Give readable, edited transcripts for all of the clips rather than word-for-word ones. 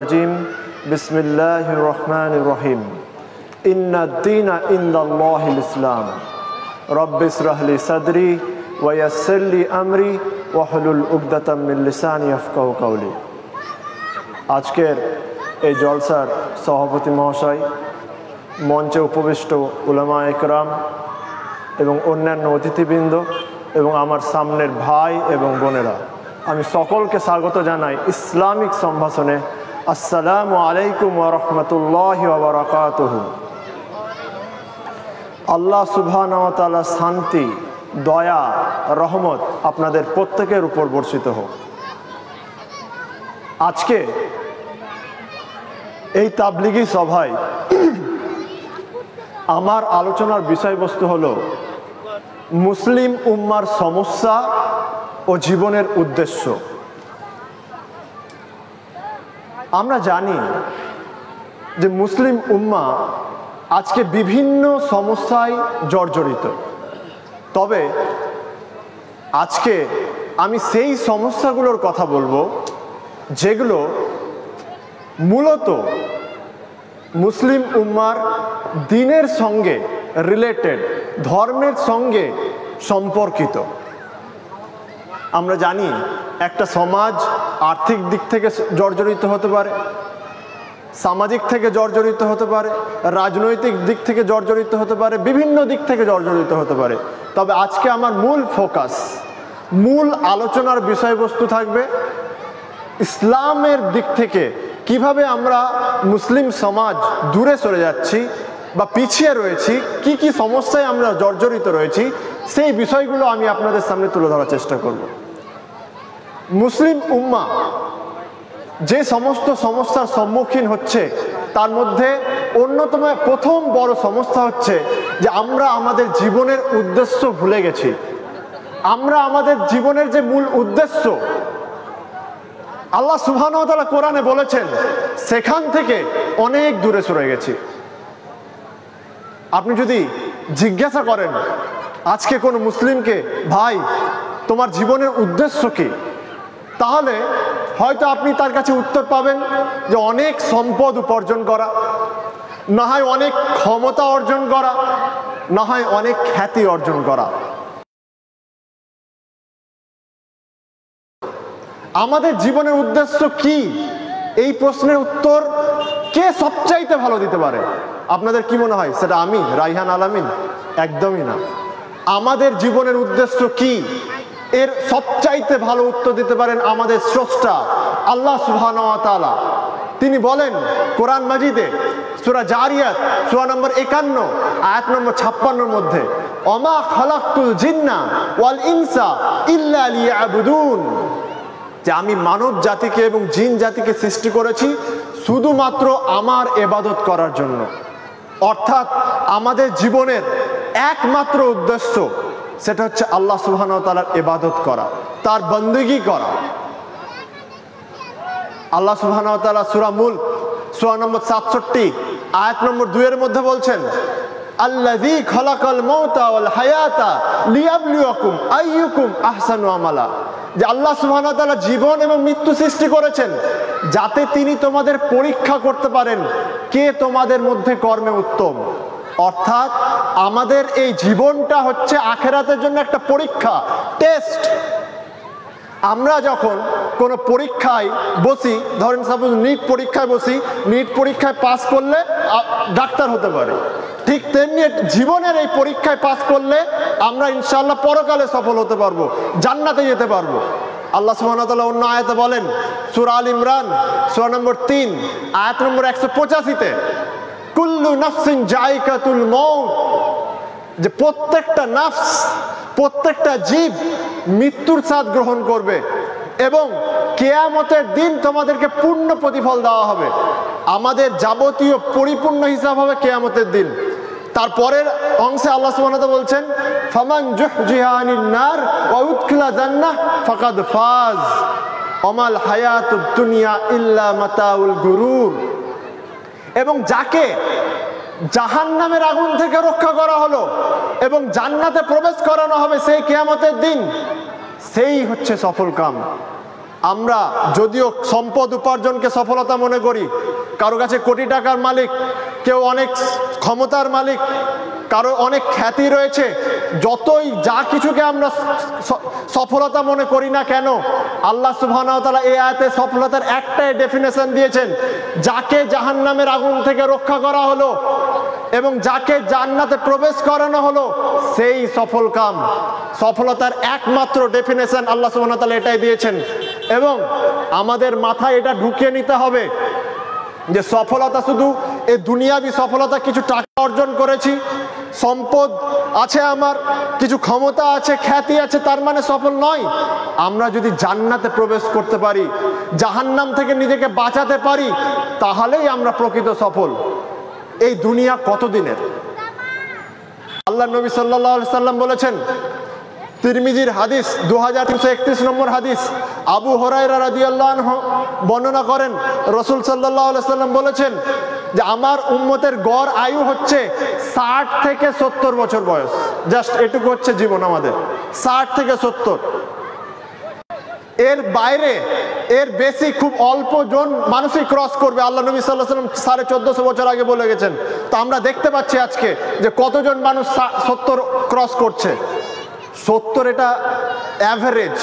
الرجيم بسم الله الرحمن الرحيم إن الدين عند الله الإسلام رب اشرح لي صدري ويسر لي أمري واحلل عقدة من لساني يفقهوا قولي। আজকের এই জলসার সভাপতি মহাশয়, মঞ্চে উপবিষ্ট উলামা একরাম এবং অন্যান্য অতিথিবৃন্দ এবং আমার সামনের ভাই এবং বোনেরা, আমি সকলকে স্বাগত জানাই ইসলামিক সম্ভাষণে। আসসালামু আলাইকুম ওয়া রাহমাতুল্লাহি ওয়া বারাকাতুহু। আল্লাহ সুবহানাহু ওয়া তাআলা শান্তি, দয়া, রহমত আপনাদের প্রত্যেকের উপর বর্ষিত হোক। আজকে এই তাবলিগি সভায় আমার আলোচনার বিষয়বস্তু হলো মুসলিম উম্মার সমস্যা ও জীবনের উদ্দেশ্য। আমরা জানি যে মুসলিম উম্মা আজকে বিভিন্ন সমস্যায় জর্জরিত, তবে আজকে আমি সেই সমস্যাগুলোর কথা বলবো যেগুলো মূলত মুসলিম উম্মার দ্বীনের সঙ্গে রিলেটেড, ধর্মের সঙ্গে সম্পর্কিত। আমরা জানি একটা সমাজ আর্থিক দিক থেকে জর্জরিত হতে পারে, সামাজিক থেকে জর্জরিত হতে পারে, রাজনৈতিক দিক থেকে জর্জরিত হতে পারে, বিভিন্ন দিক থেকে জর্জরিত হতে পারে। তবে আজকে আমার মূল ফোকাস, মূল আলোচনার বিষয়বস্তু থাকবে ইসলামের দিক থেকে কিভাবে আমরা মুসলিম সমাজ দূরে সরে যাচ্ছি বা পিছিয়ে রয়েছি, কি কি সমস্যায় আমরা জর্জরিত রয়েছি, সেই বিষয়গুলো আমি আপনাদের সামনে তুলে ধরার চেষ্টা করব। মুসলিম উম্মা যে সমস্ত সমস্যার সম্মুখীন হচ্ছে তার মধ্যে অন্যতম প্রথম বড় সমস্যা হচ্ছে যে আমরা আমাদের জীবনের উদ্দেশ্য ভুলে গেছি। আমরা আমাদের জীবনের যে মূল উদ্দেশ্য আল্লাহ সুবহানাহু ওয়া তাআলা কোরআনে বলেছেন, সেখান থেকে অনেক দূরে সরে গেছি। আপনি যদি জিজ্ঞাসা করেন আজকে কোনো মুসলিমকে, ভাই তোমার জীবনের উদ্দেশ্য কি, তাহলে হয়তো আপনি তার কাছে উত্তর পাবেন যে অনেক সম্পদ উপার্জন করা, না হয় অনেক ক্ষমতা অর্জন করা, না হয় অনেক খ্যাতি অর্জন করা। আমাদের জীবনের উদ্দেশ্য কি, এই প্রশ্নের উত্তর কে সবচাইতে ভালো দিতে পারে? আপনাদের কি মনে হয় সেটা আমি, রাইহান আলামিন? একদমই না। আমাদের জীবনের উদ্দেশ্য কি, এর সবচাইতে ভালো উত্তর দিতে পারেন আমাদের স্রষ্টা আল্লাহ সুবহানাহু ওয়া তাআলা। তিনি বলেন কোরআন মাজিদে সূরা জারিয়াত সূরা নম্বর 51 আয়াত নম্বর 56 মধ্যে, ওমা খালাকতুল জিন্না ওয়াল ইনসা ইল্লা লিয়াবুদুন, যে আমি মানব জাতিকে এবং জিন জাতিকে সৃষ্টি করেছি শুধুমাত্র আমার ইবাদত করার জন্য। অর্থাৎ আমাদের জীবনের একমাত্র উদ্দেশ্য সেটা হচ্ছে আল্লাহ সুবহানাহু ওয়া তাআলার ইবাদত করা, তার বন্দেগী করা। আল্লাহ সুবহানাহু ওয়া তাআলা সূরা মুলক সূরা নম্বর 67 আয়াত নম্বর 2 এর মধ্যে বলছেন, আল্লাযী খালাকাল মাউতা ওয়াল হায়াতা লিয়াবলুয়াকুম আইয়ুকুম আহসানু আমালা, যে আল্লাহ সুবহানাহু ওয়া তাআলা জীবন এবং মৃত্যু সৃষ্টি করেছেন যাতে তিনি তোমাদের পরীক্ষা করতে পারেন কে তোমাদের মধ্যে কর্মে উত্তম। অর্থাৎ আমাদের এই জীবনটা হচ্ছে আখিরাতের জন্য একটা পরীক্ষা, টেস্ট। আমরা যখন কোনো পরীক্ষায় বসি, ধরেন সাপোজ নিট পরীক্ষায় বসি, নিট পরীক্ষায় পাস করলে ডাক্তার হতে পারে, ঠিক তেমনি জীবনের এই পরীক্ষায় পাস করলে আমরা ইনশাআল্লাহ পরকালে সফল হতে পারবো, জান্নাতে যেতে পারবো। আল্লাহ সুবহানাহু ওয়া তাআলা অন্য আয়াতে বলেন সূরা আল ইমরান সূরা নম্বর 3 আয়াত নম্বর 185-তে, কুল্লু নাফসিন যায়কাতুল মাউত, যে প্রত্যেকটা নাফস, প্রত্যেকটা জীব মৃত্যুর স্বাদ গ্রহণ করবে এবং কিয়ামতের দিন তোমাদেরকে পূর্ণ প্রতিফল দেওয়া হবে। আমাদের যাবতীয় পরিপূর্ণ হিসাব হবে কিয়ামতের দিন। তারপরের অংশে আল্লাহ সুবহানাহু ওয়া তাআলা বলছেন, ফামান জুহজিহা আনিন নার ওয়া উদখিলা জান্নাহ ফাকাদ ফাজ ওমাল হায়াতুদ দুনিয়া ইল্লা মাতাউল গুরুর, এবং যাকে জাহান্নামের আগুন থেকে রক্ষা করা হলো এবং জান্নাতে প্রবেশ করানো হবে সেই কিয়ামতের দিন, সেই হচ্ছে সফল কাম। আমরা যদিও সম্পদ উপার্জনকে সফলতা মনে করি, কারো কাছে কোটি টাকার মালিক, কেউ অনেক ক্ষমতার মালিক, কারো অনেক খ্যাতি রয়েছে, যতই যা কিছুকে আমরা সফলতা মনে করি না কেন, আল্লাহ সুবহানাহু ওয়া তাআলা এই আয়াতে সফলতার একটাই ডেফিনেশন দিয়েছেন, যাকে জাহান্নামের আগুন থেকে রক্ষা করা হলো এবং যাকে জান্নাতে প্রবেশ করানো হলো সেই সফল কাম। সফলতার একমাত্র ডেফিনেশন আল্লাহ সুবহানাহু ওয়া তাআলা এটাই দিয়েছেন। এবং আমাদের মাথায় এটা ঢুকিয়ে নিতে হবে যে সফলতা শুধু এই দুনিয়াবি সফলতা, কিছু টাকা অর্জন করেছি, সম্পদ আছে আমার, কিছু ক্ষমতা আছে, খ্যাতি আছে, তার মানে সফল নয়। আমরা যদি জান্নাতে প্রবেশ করতে পারি, জাহান্নাম থেকে নিজেকে বাঁচাতে পারি, তাহলেই আমরা প্রকৃত সফল। এই দুনিয়া কতদিনের? আল্লাহ নবী সাল্লাল্লাহু আলাইহি সাল্লাম বলেছেন, তিরমিজির হাদিস 2331 নম্বর হাদিস, আবু হুরায়রা রাদিয়াল্লাহু আনহু বর্ণনা করেন, রাসূল সাল্লাল্লাহু আলাইহি সাল্লাম বলেছেন যে আমার উম্মতের গড় আয়ু হচ্ছে 60 থেকে 70 বছর বয়স। জাস্ট এটুকু হচ্ছে জীবন আমাদের, 60 থেকে 70। এর বাইরে এর বেশি খুব অল্প জন মানুষই ক্রস করবে। আল্লাহ নবী সাল্লাল্লাহু আলাইহি সাল্লাম 1450 বছর আগে বলে গেছেন। তো আমরা দেখতে পাচ্ছি আজকে যে কতজন মানুষ 70 ক্রস করছে। 70 এটা অ্যাভারেজ,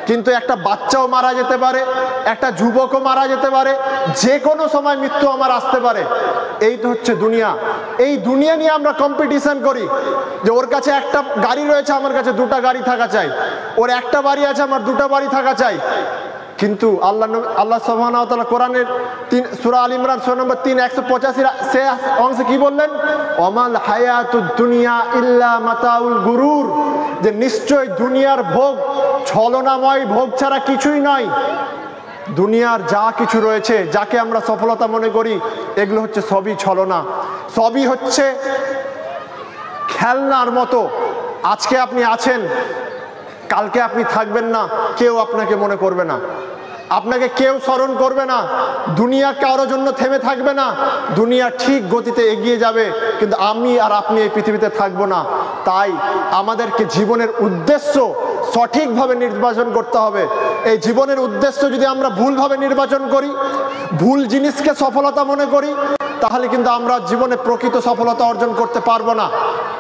কিন্তু একটা বাচ্চাও মারা যেতে পারে, একটা যুবকও মারা যেতে পারে, যে কোনো সময় মৃত্যু আমার আসতে পারে। এই তো হচ্ছে দুনিয়া। এই দুনিয়া নিয়ে আমরা কম্পিটিশন করি যে ওর কাছে একটা গাড়ি রয়েছে, আমার কাছে দুটা গাড়ি থাকা চাই, ওর একটা বাড়ি আছে, আমার দুটা বাড়ি থাকা চাই। কিন্তু আল্লাহ সুবহানাহু ওয়া তাআলা কোরআনের সূরা আল ইমরান সূরা নম্বর 3 185 সে অংশে কি বললেন? ওয়ামাল হায়াতুদ দুনিয়া ইল্লা মাতাউল গুরুর, যে নিশ্চয় দুনিয়ার ভোগ ছলনাময় ভোগ ছাড়া কিছুই নয়। দুনিয়ার যা কিছু রয়েছে, যাকে আমরা সফলতা মনে করি, এগুলো হচ্ছে সবই ছলনা, সবই হচ্ছে খেলনার মতো। আজকে আপনি আছেন, কালকে আপনি থাকবেন না, কেউ আপনাকে মনে করবে না, আপনাকে কেউ স্মরণ করবে না, দুনিয়া কারোর জন্য থেমে থাকবে না, দুনিয়া ঠিক গতিতে এগিয়ে যাবে, কিন্তু আমি আর আপনি এই পৃথিবীতে থাকবো না। তাই আমাদেরকে জীবনের উদ্দেশ্য সঠিকভাবে নির্বাচন করতে হবে। এই জীবনের উদ্দেশ্য যদি আমরা ভুলভাবে নির্বাচন করি, ভুল জিনিসকে সফলতা মনে করি, তাহলে কিন্তু আমরা জীবনে প্রকৃত সফলতা অর্জন করতে পারবো না।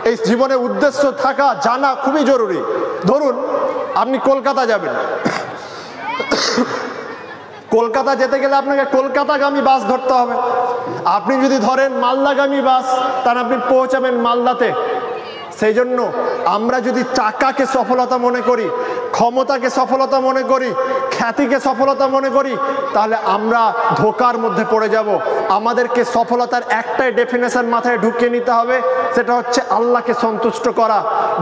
এই জীবনের উদ্দেশ্য থাকা জানা খুবই জরুরি। ধরুন আপনি কলকাতা যাবেন, কলকাতা যেতে গেলে আপনাকে কলকাতাগামী বাস ধরতে হবে। আপনি যদি ধরেন মালদাগামী বাস, তাহলে আপনি পৌঁছাবেন মালদাতে। সেই জন্য আমরা যদি টাকাকে সফলতা মনে করি, ক্ষমতাকে সফলতা মনে করি, খ্যাতিকে সফলতা মনে করি, তাহলে আমরা ধোকার মধ্যে পড়ে যাব। আমাদেরকে সফলতার একটাই ডেফিনেশন মাথায় ঢুকিয়ে নিতে হবে, সেটা হচ্ছে আল্লাহকে সন্তুষ্ট করা,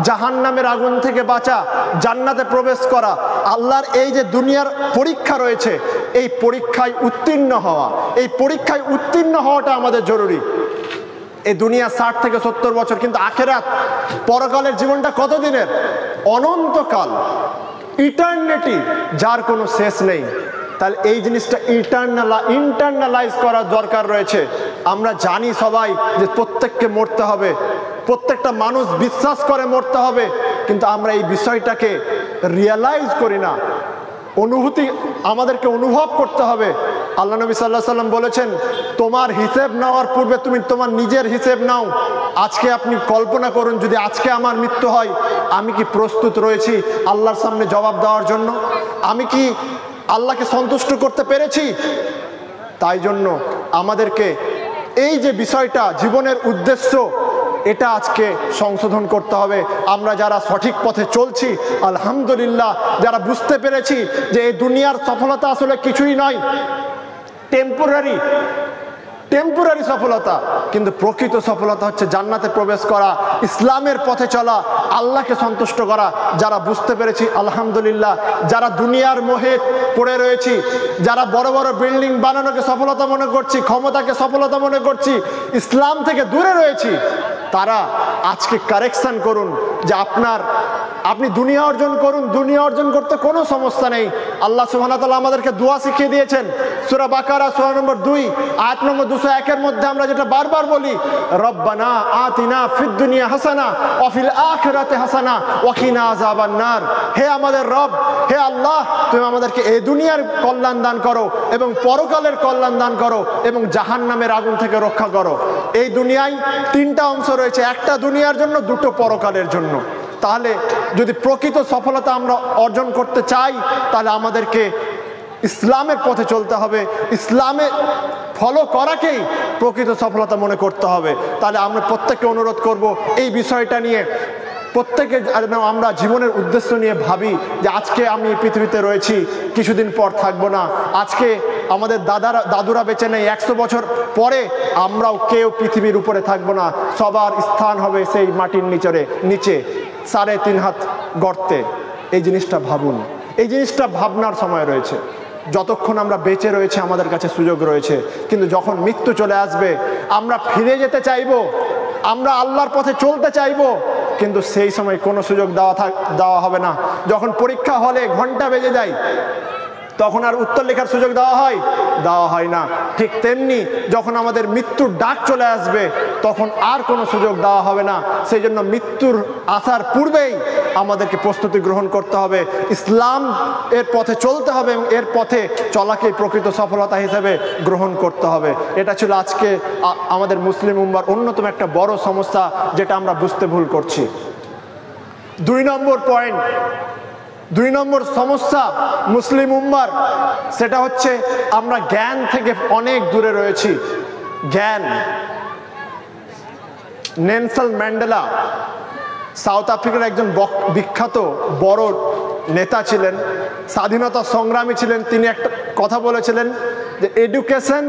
জাহান্নামের আগুন থেকে বাঁচা, জান্নাতে প্রবেশ করা। আল্লাহর এই যে দুনিয়ার পরীক্ষা রয়েছে, এই পরীক্ষায় উত্তীর্ণ হওয়া, এই পরীক্ষায় উত্তীর্ণ হওয়াটা আমাদের জরুরি। এই দুনিয়া 60 থেকে 70 বছর, কিন্তু আখেরাত পরকালের জীবনটা কতদিনের? অনন্তকাল, ইটারনিটি, যার কোনো শেষ নেই। তাহলে এই জিনিসটা ইন্টারনালাইজ করার দরকার রয়েছে। আমরা জানি সবাই যে প্রত্যেককে মরতে হবে, প্রত্যেকটা মানুষ বিশ্বাস করে মরতে হবে, কিন্তু আমরা এই বিষয়টাকে রিয়েলাইজ করি না। অনুভূতি আমাদেরকে অনুভব করতে হবে। আল্লাহ নবী সাল্লাল্লাহু আলাইহি সাল্লাম বলেছেন, তোমার হিসেব নেওয়ার পূর্বে তুমি তোমার নিজের হিসেব নাও। আজকে আপনি কল্পনা করুন, যদি আজকে আমার মৃত্যু হয়, আমি কি প্রস্তুত রয়েছি আল্লাহর সামনে জবাব দেওয়ার জন্য? আমি কি আল্লাহকে সন্তুষ্ট করতে পেরেছি? তাই জন্য আমাদেরকে এই যে বিষয়টা, জীবনের উদ্দেশ্য, এটা আজকে সংশোধন করতে হবে। আমরা যারা সঠিক পথে চলছি আলহামদুলিল্লাহ, যারা বুঝতে পেরেছি যে এই দুনিয়ার সফলতা আসলে কিছুই নয়, টেম্পোরারি সফলতা, কিন্তু প্রকৃত সফলতা হচ্ছে জান্নাতে প্রবেশ করা, ইসলামের পথে চলা, আল্লাহকে সন্তুষ্ট করা। যারা বুঝতে পেরেছি আলহামদুলিল্লাহ, যারা দুনিয়ার মোহে পড়ে রয়েছি, যারা বড় বড় বিল্ডিং বানানোকে সফলতা মনে করছি, ক্ষমতাকে সফলতা মনে করছি, ইসলাম থেকে দূরে রয়েছি, তারা আজকে কারেকশন করুন যে আপনার আপনি দুনিয়া অর্জন করুন, দুনিয়া অর্জন করতে কোনো সমস্যা নেই। আল্লাহ সুবহানাহু ওয়া তাআলা আমাদেরকে দোয়া শিখিয়ে দিয়েছেন। সূরা বাকারা সূরা নম্বর 2 আয়াত নম্বর 201 মধ্যে আমরা যেটা বারবার বলি, রব্বানা আতিনা ফিদ দুনিয়া হাসানা ওয়া ফিল আখিরাতি হাসানা ওয়া কিনা আযাবান নার। হে আমাদের রব, হে আল্লাহ, তুমি আমাদেরকে এই দুনিয়ার কল্যাণ দান করো এবং পরকালের কল্যাণ দান করো এবং জাহান্নামের আগুন থেকে রক্ষা করো। এই দুনিয়ায় তিনটা অংশ রয়েছে, একটা দুনিয়ার জন্য, দুটো পরকালের জন্য। তাহলে যদি প্রকৃত সফলতা আমরা অর্জন করতে চাই, তাহলে আমাদেরকে ইসলামের পথে চলতে হবে, ইসলামে ফলো করাকেই প্রকৃত সফলতা মনে করতে হবে। তাহলে আমরা প্রত্যেককে অনুরোধ করব এই বিষয়টা নিয়ে, প্রত্যেকে আমরা জীবনের উদ্দেশ্য নিয়ে ভাবি যে আজকে আমি এই পৃথিবীতে রয়েছি, কিছুদিন পর থাকবো না। আজকে আমাদের দাদুরা বেঁচে নেই, 100 বছর পরে আমরাও কেউ পৃথিবীর উপরে থাকবো না, সবার স্থান হবে সেই মাটির নিচে 3.5 হাত গর্তে। এই জিনিসটা ভাবুন, এই জিনিসটা ভাবনার সময় রয়েছে। যতক্ষণ আমরা বেঁচে রয়েছে আমাদের কাছে সুযোগ রয়েছে, কিন্তু যখন মৃত্যু চলে আসবে আমরা ফিরে যেতে চাইবো, আমরা আল্লাহর পথে চলতে চাইবো, কিন্তু সেই সময় কোনো সুযোগ দেওয়া হবে না। যখন পরীক্ষা হলে ঘন্টা বেজে যায় তখন আর উত্তর লেখার সুযোগ দেওয়া হয় না। ঠিক তেমনি যখন আমাদের মৃত্যুর ডাক চলে আসবে তখন আর কোনো সুযোগ দেওয়া হবে না। সেই জন্য মৃত্যুর আসার পূর্বেই আমাদেরকে প্রস্তুতি গ্রহণ করতে হবে, ইসলাম এর পথে চলতে হবে এবং এর পথে চলাকেই প্রকৃত সফলতা হিসেবে গ্রহণ করতে হবে। এটা ছিল আজকে আমাদের মুসলিম উম্মার অন্যতম একটা বড় সমস্যা, যেটা আমরা বুঝতে ভুল করছি। 2 নম্বর পয়েন্ট, 2 নম্বর সমস্যা মুসলিম উম্মার, সেটা হচ্ছে আমরা জ্ঞান থেকে অনেক দূরে রয়েছি। জ্ঞান। নেলসন ম্যান্ডেলা সাউথ আফ্রিকার একজন বিখ্যাত বড় নেতা ছিলেন, স্বাধীনতা সংগ্রামী ছিলেন। তিনি একটা কথা বলেছিলেন যে education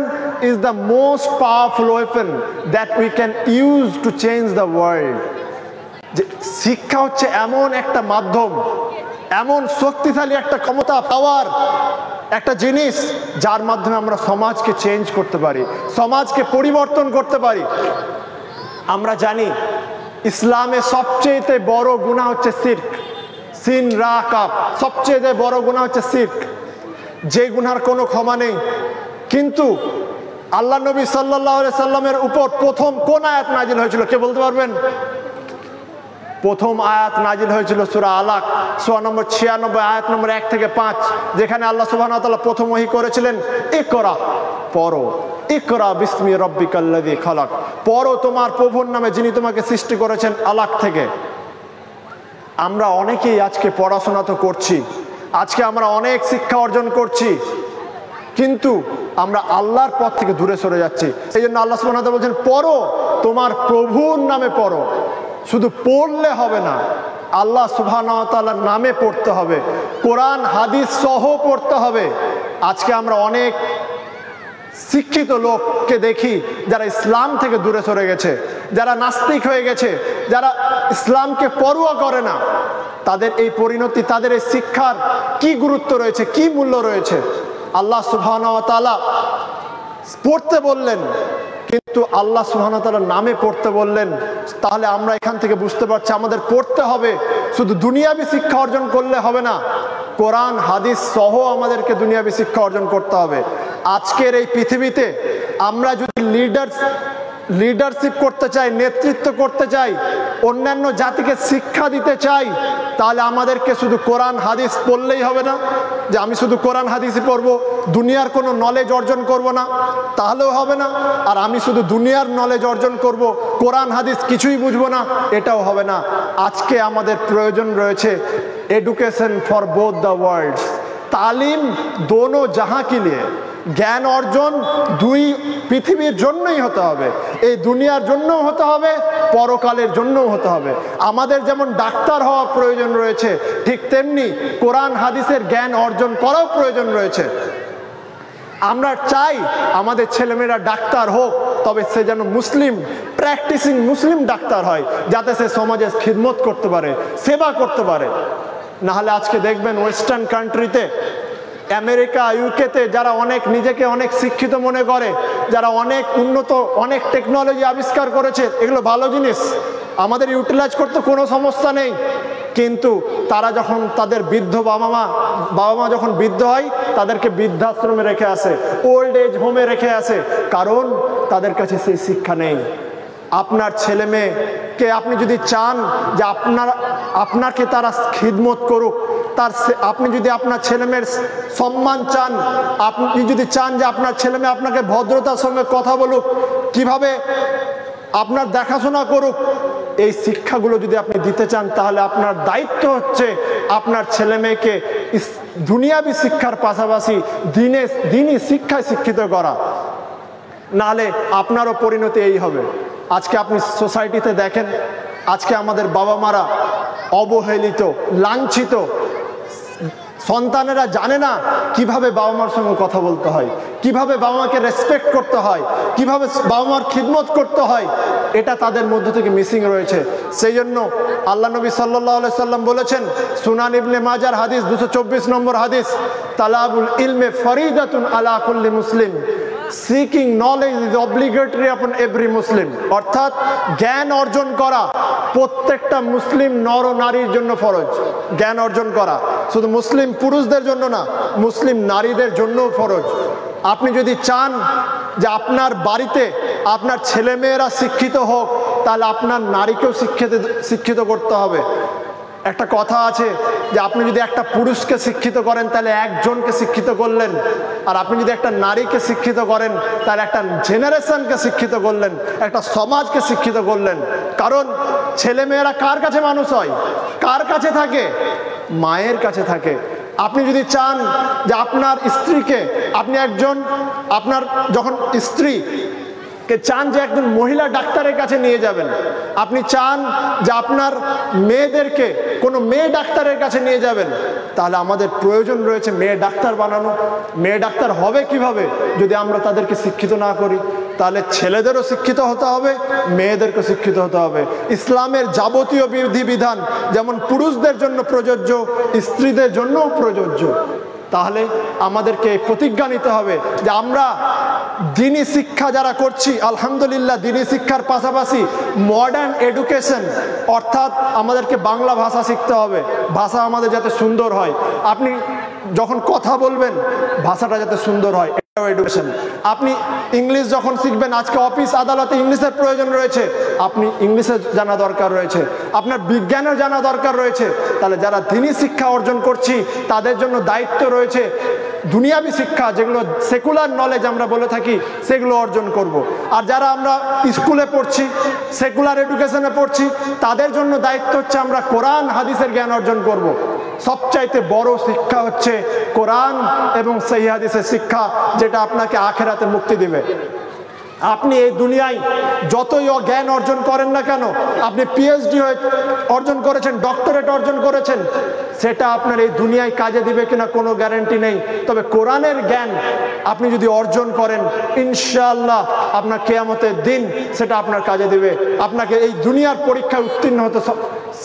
is the most powerful weapon that we can use to change the world. যে শিক্ষা হচ্ছে এমন একটা মাধ্যম, এমন শক্তিশালী একটা ক্ষমতা, পাওয়ার একটা জিনিস, যার মাধ্যমে আমরা সমাজকে চেঞ্জ করতে পারি, সমাজকে পরিবর্তন করতে পারি। আমরা জানি ইসলামে সবচেয়ে বড় গুনাহ হচ্ছে শিরক, সিন রা কাফ, সবচেয়ে বড় গুনাহ হচ্ছে শিরক, যে গুনার কোনো ক্ষমা নেই। কিন্তু আল্লাহ নবী সাল্লাল্লাহু আলাইহি সাল্লামের উপর প্রথম কোন আয়াত নাজিল হয়েছিল, কে বলতে পারবেন? প্রথম আয়াত নাজিল হয়েছিল সূরা আলাক, সূরা নম্বর 96 আয়াত নম্বর 1 থেকে 5, যেখানে আল্লাহ সুবহানাহু ওয়া তাআলা প্রথম ওহী করেছিলেন, ইকরা, পড়ো, ইকরা বিসমি রাব্বিকাল্লাযী খালাক, পড়ো তোমার প্রভুর নামে যিনি তোমাকে সৃষ্টি করেছেন আলাক থেকে। আমরা অনেকেই আজকে পড়াশোনা তো করছি, আজকে আমরা অনেক শিক্ষা অর্জন করছি, কিন্তু আমরা আল্লাহর পথ থেকে দূরে সরে যাচ্ছি। সেই জন্য আল্লাহ সুবহানাহু ওয়া তাআলা বলছেন, পড়ো, তোমার প্রভুর নামে পড়ো। শুধু পড়লে হবে না, আল্লাহ সুবহানাহু ওয়া তাআলার নামে পড়তে হবে, কোরআন হাদিস সহ পড়তে হবে। আজকে আমরা অনেক শিক্ষিত লোককে দেখি যারা ইসলাম থেকে দূরে সরে গেছে, যারা নাস্তিক হয়ে গেছে, যারা ইসলামকে পরোয়া করে না। তাদের এই পরিণতি, তাদের এই শিক্ষার কি গুরুত্ব রয়েছে, কি মূল্য রয়েছে? আল্লাহ সুবহানাহু ওয়া তাআলা পড়তে বললেন, কিন্তু আল্লাহ সুবহানাহু ওয়া তাআলার নামে পড়তে বললেন। তাহলে আমরা এখান থেকে বুঝতে পারছি আমাদের পড়তে হবে, শুধু দুনিয়াবি শিক্ষা অর্জন করলে হবে না, কোরআন হাদিস সহ আমাদেরকে দুনিয়াবি শিক্ষা অর্জন করতে হবে। আজকের এই পৃথিবীতে আমরা যদি লিডারশিপ করতে চাই, নেতৃত্ব করতে চাই, অন্যান্য জাতিকে শিক্ষা দিতে চাই, তাহলে আমাদেরকে শুধু কোরআন হাদিস পড়লেই হবে না, যে আমি শুধু কোরআন হাদিসই পড়বো, দুনিয়ার কোনো নলেজ অর্জন করব না, তাহলেও হবে না। আর আমি শুধু দুনিয়ার নলেজ অর্জন করব, কোরআন হাদিস কিছুই বুঝবো না, এটাও হবে না। আজকে আমাদের প্রয়োজন রয়েছে education for both the worlds, তালিম দোনো জাহাঁ কে লিয়ে। জ্ঞান অর্জন দুই পৃথিবীর জন্যই হতে হবে, এই দুনিয়ার জন্যও হতে হবে, পরকালের জন্যও হতে হবে। আমাদের যেমন ডাক্তার হওয়া প্রয়োজন রয়েছে, ঠিক তেমনি কোরআন হাদিসের জ্ঞান অর্জন করাও প্রয়োজন রয়েছে। আমরা চাই আমাদের ছেলেমেয়েরা ডাক্তার হোক, তবে সে যেন মুসলিম, প্র্যাকটিসিং মুসলিম ডাক্তার হয়, যাতে সে সমাজের খিদমত করতে পারে, সেবা করতে পারে। নাহলে আজকে দেখবেন ওয়েস্টার্ন কান্ট্রিতে, আমেরিকা, ইউকেতে যারা অনেক নিজেকে অনেক শিক্ষিত মনে করে, যারা অনেক উন্নত, অনেক টেকনোলজি আবিষ্কার করেছে, এগুলো ভালো জিনিস, আমাদের ইউটিলাইজ করতে কোনো সমস্যা নেই। কিন্তু তারা যখন তাদের বৃদ্ধ বাবা মা যখন বৃদ্ধ হয়, তাদেরকে বৃদ্ধাশ্রমে রেখে আসে, ওল্ড এজ হোমে রেখে আসে, কারণ তাদের কাছে সেই শিক্ষা নেই। আপনার ছেলে মেয়েকে আপনি যদি চান যে আপনাকে তারা খিদমত করুক, আপনি যদি আপনার ছেলে মেয়ের সম্মান চান, আপনি যদি চান যে আপনার ছেলে মেয়ে আপনাকে ভদ্রতার সঙ্গে কথা বলুক, কিভাবে আপনার দেখাশোনা করুক, এই শিক্ষাগুলো যদি আপনি দিতে চান, তাহলে আপনার দায়িত্ব হচ্ছে আপনার ছেলে মেয়েকে দুনিয়াবি শিক্ষার পাশাপাশি দিনই শিক্ষায় শিক্ষিত করা। নাহলে আপনারও পরিণতি এই হবে। আজকে আপনি সোসাইটিতে দেখেন, আজকে আমাদের বাবা মারা অবহেলিত, লাঞ্ছিত, সন্তানেরা জানে না কিভাবে বাবা মার সঙ্গে কথা বলতে হয়, কিভাবে বাবা মাকে রেসপেক্ট করতে হয়, কিভাবে বাবা মার খিদমত করতে হয়, এটা তাদের মধ্য থেকে মিসিং রয়েছে। সেই জন্য আল্লাহ নবী সাল্লাল্লাহু আলাইহি সাল্লাম বলেছেন, সুনান ইবনে মাজার হাদিস 224 নম্বর হাদিস, তালাবুল ইলমে ফরিদাতুন আলা কুল্লি মুসলিম, সিকিং নলেজ ইজ অব্লিগেটরি আপন এভরি মুসলিম। অর্থাৎ জ্ঞান অর্জন করা প্রত্যেকটা মুসলিম নর ও নারীর জন্য ফরজ। জ্ঞান অর্জন করা শুধু মুসলিম পুরুষদের জন্য না, মুসলিম নারীদের জন্যও ফরজ। আপনি যদি চান যে আপনার বাড়িতে আপনার ছেলে মেয়েরা শিক্ষিত হোক, তাহলে আপনার নারীকেও শিক্ষিত করতে হবে। একটা কথা আছে যে আপনি যদি একটা পুরুষকে শিক্ষিত করেন, তাহলে একজনকে শিক্ষিত করলেন, আর আপনি যদি একটা নারীকে শিক্ষিত করেন, তাহলে একটা জেনারেশনকে শিক্ষিত করলেন, একটা সমাজকে শিক্ষিত করলেন। কারণ ছেলে মেয়েরা কার কাছে মানুষ হয়? কার কাছে থাকে? মায়ের কাছে থাকে। আপনি যদি চান যে আপনার স্ত্রীকে, আপনি আপনার যখন স্ত্রী চান যে একজন মহিলা ডাক্তারের কাছে নিয়ে যাবেন, আপনি চান যে আপনার মেয়েদেরকে কোনো মেয়ে ডাক্তারের কাছে নিয়ে যাবেন, তাহলে আমাদের প্রয়োজন রয়েছে মেয়ে ডাক্তার বানানো। মেয়ে ডাক্তার হবে কিভাবে যদি আমরা তাদেরকে শিক্ষিত না করি? তাহলে ছেলেদেরও শিক্ষিত হতে হবে, মেয়েদেরকে শিক্ষিত হতে হবে। ইসলামের যাবতীয় বিধিবিধান যেমন পুরুষদের জন্য প্রযোজ্য, স্ত্রীদের জন্যও প্রযোজ্য। তাহলে আমাদেরকে এই প্রতিজ্ঞা নিতে হবে যে আমরা দিনী শিক্ষা যারা করছি, আলহামদুলিল্লাহ, দিনী শিক্ষার পাশাপাশি মডার্ন এডুকেশন, অর্থাৎ আমাদেরকে বাংলা ভাষা শিখতে হবে, ভাষা আমাদের যাতে সুন্দর হয়। আপনি যখন কথা বলবেন ভাষাটা যাতে সুন্দর হয়, এটাও এডুকেশন। আপনি ইংলিশ যখন শিখবেন, আজকে অফিস আদালতে ইংলিশের প্রয়োজন রয়েছে, আপনি ইংলিশের জানা দরকার রয়েছে, আপনার বিজ্ঞানের জানা দরকার রয়েছে। তাহলে যারা দিনী শিক্ষা অর্জন করছি তাদের জন্য দায়িত্ব রয়েছে দুনিয়াবি শিক্ষা, যেগুলো সেকুলার নলেজ আমরা বলে থাকি, সেগুলো অর্জন করব। আর যারা আমরা স্কুলে পড়ছি, সেকুলার এডুকেশনে পড়ছি, তাদের জন্য দায়িত্ব হচ্ছে আমরা কোরআন হাদিসের জ্ঞান অর্জন করব। সবচাইতে বড় শিক্ষা হচ্ছে কোরআন এবং সহিহ হাদিসের শিক্ষা, যেটা আপনাকে আখিরাতে মুক্তি দিবে। আপনি এই দুনিয়ায় যতই জ্ঞান অর্জন করেন না কেন, আপনি পিএইচডি অর্জন করেছেন, ডক্টরেট অর্জন করেছেন, সেটা আপনার এই দুনিয়ায় কাজে দিবে কিনা কোনো গ্যারান্টি নেই। তবে কোরআনের জ্ঞান আপনি যদি অর্জন করেন, ইনশাআল্লাহ আপনার কিয়ামতের দিন সেটা আপনার কাজে দিবে, আপনাকে এই দুনিয়ার পরীক্ষায় উত্তীর্ণ হতে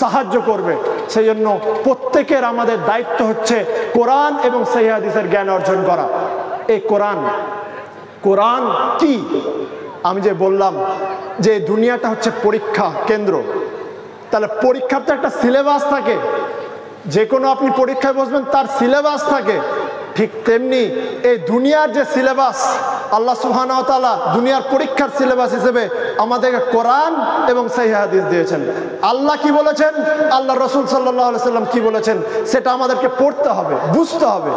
সাহায্য করবে। সেই জন্য প্রত্যেকের আমাদের দায়িত্ব হচ্ছে কোরআন এবং সহিহ হাদিসের জ্ঞান অর্জন করা। এই কোরআন কি? আমি যে বললাম যে দুনিয়াটা হচ্ছে পরীক্ষা কেন্দ্র, তাহলে পরীক্ষার তো একটা সিলেবাস থাকে, যে কোনো আপনি পরীক্ষায় বসবেন তার সিলেবাস থাকে। ঠিক তেমনি এই দুনিয়ার যে সিলেবাস, আল্লাহ সুবহানাহু ওয়া তাআলা দুনিয়ার পরীক্ষার সিলেবাস হিসেবে আমাদেরকে কোরআন এবং সহিহ হাদিস দিয়েছেন। আল্লাহ কি বলেছেন, আল্লাহ রাসূল সাল্লাল্লাহু আলাইহি সাল্লাম কি বলেছেন, সেটা আমাদেরকে পড়তে হবে, বুঝতে হবে।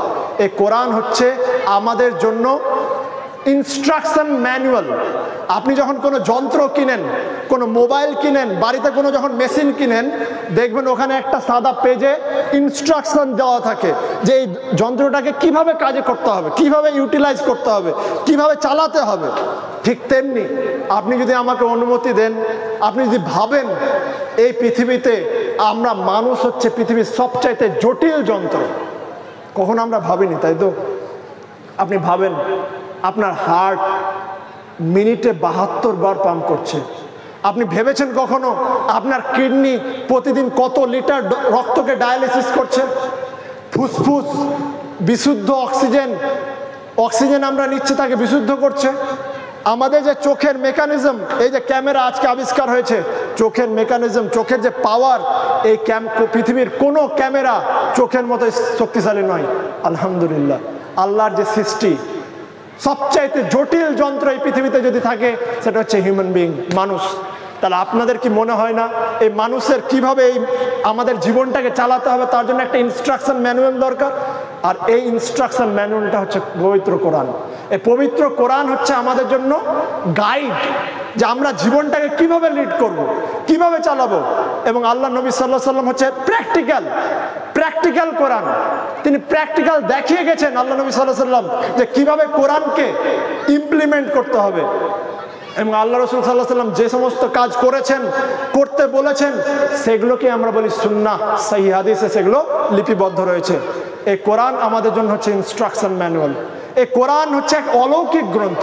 এই কোরআন হচ্ছে আমাদের জন্য ইনস্ট্রাকশন ম্যানুয়াল। আপনি যখন কোনো যন্ত্র কিনেন, কোনো মোবাইল কিনেন, বাড়িতে কোনো যখন মেশিন কিনেন, দেখবেন ওখানে একটা সাদা পেজে ইনস্ট্রাকশন দেওয়া থাকে যে এই যন্ত্রটাকে কিভাবে কাজে করতে হবে, কিভাবে ইউটিলাইজ করতে হবে, কিভাবে চালাতে হবে। ঠিক তেমনি আপনি যদি আমাকে অনুমতি দেন, আপনি যদি ভাবেন এই পৃথিবীতে আমরা মানুষ হচ্ছে পৃথিবীর সবচাইতে জটিল যন্ত্র, কখনো আমরা ভাবিনি, তাই তো? আপনি ভাবেন আপনার হার্ট মিনিটে 72 বার পাম্প করছে। আপনি ভেবেছেন কখনো আপনার কিডনি প্রতিদিন কত লিটার রক্তকে ডায়ালিসিস করছে? ফুসফুস বিশুদ্ধ অক্সিজেন আমরা নিচ্ছি, তাকে বিশুদ্ধ করছে। আমাদের যে চোখের মেকানিজম, এই যে ক্যামেরা আজকে আবিষ্কার হয়েছে, চোখের মেকানিজম, চোখের যে পাওয়ার, এই পৃথিবীর কোনো ক্যামেরা চোখের মতো শক্তিশালী নয়। আলহামদুলিল্লাহ, আল্লাহর যে সৃষ্টি, সবচাইতে জটিল যন্ত্র এই পৃথিবীতে যদি থাকে সেটা হচ্ছে হিউম্যান বিইং, মানুষ। তাহলে আপনাদের কি মনে হয় না এই মানুষের কিভাবে এই আমাদের জীবনটাকে চালাতে হবে তার জন্য একটা ইনস্ট্রাকশন ম্যানুয়াল দরকার? আর এই ইনস্ট্রাকশন ম্যানুয়ালটা হচ্ছে পবিত্র কোরআন। এই পবিত্র কোরআন হচ্ছে আমাদের জন্য গাইড, যে আমরা জীবনটাকে কিভাবে লিড করব, কিভাবে চালাবো। এবং আল্লাহ নবী সাল্লাল্লাহু আলাইহি সাল্লাম হচ্ছে প্র্যাকটিক্যাল কোরআন। তিনি প্র্যাকটিক্যাল দেখিয়ে গেছেন আল্লাহ নবী সাল্লাল্লাহু আলাইহি সাল্লাম যে কিভাবে কোরআনকে ইমপ্লিমেন্ট করতে হবে। এবং আল্লাহ রাসূল সাল্লাল্লাহু আলাইহি সাল্লাম যে সমস্ত কাজ করেছেন, করতে বলেছেন, সেগুলোকে আমরা বলি সুন্নাহ, সহিহ হাদিসে সেগুলো লিপিবদ্ধ রয়েছে। এই কোরআন আমাদের জন্য হচ্ছে ইনস্ট্রাকশন ম্যানুয়াল। এই কোরআন হচ্ছে এক অলৌকিক গ্রন্থ,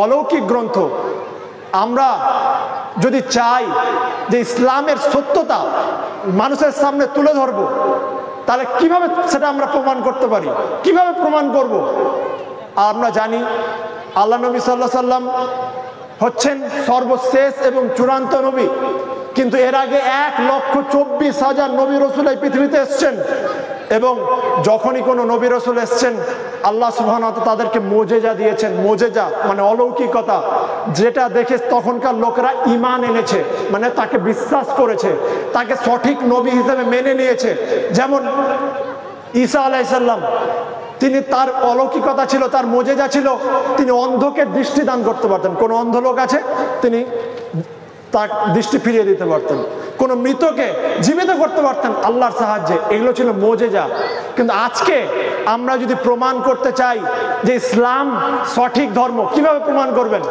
অলৌকিক গ্রন্থ। আমরা যদি চাই যে ইসলামের সত্যতা মানুষের সামনে তুলে ধরব, তাহলে কিভাবে সেটা আমরা প্রমাণ করতে পারি, কিভাবে প্রমাণ করব? আমরা জানি আল্লাহ নবী সাল্লাল্লাহু আলাইহি সাল্লাম হচ্ছেন সর্বশেষ এবং চূড়ান্ত নবী, কিন্তু এর আগে 1,24,000 নবী রাসূল এই পৃথিবীতে এসেছেন। এবং যখনই কোনো নবী রাসূল এসেছেন, আল্লাহ সুবহানাহু ওয়া তাআলা তাদেরকে মুজিজা দিয়েছেন। মুজিজা মানে অলৌকিকতা, যেটা দেখে তখনকার লোকেরা ঈমান এনেছে, মানে তাকে বিশ্বাস করেছে, তাকে সঠিক নবী হিসেবে মেনে নিয়েছে। যেমন ঈসা আলাইহিস সালাম, তিনি, তার অলৌকিকতা ছিল, তার মুজিজা ছিল, তিনি অন্ধকে দৃষ্টি দান করতে পারতেন। কোন অন্ধ লোক আছে, তিনি তার দৃষ্টি ফিরিয়ে দিতে পারতেন। কোন মৃতকে জীবিত করতে পারতেন আল্লাহর সাহায্যে। এগুলো ছিল মুজিজা। কিন্তু আজকে আমরা যদি প্রমাণ করতে চাই যে ইসলাম সঠিক ধর্ম, কিভাবে প্রমাণ করবেন?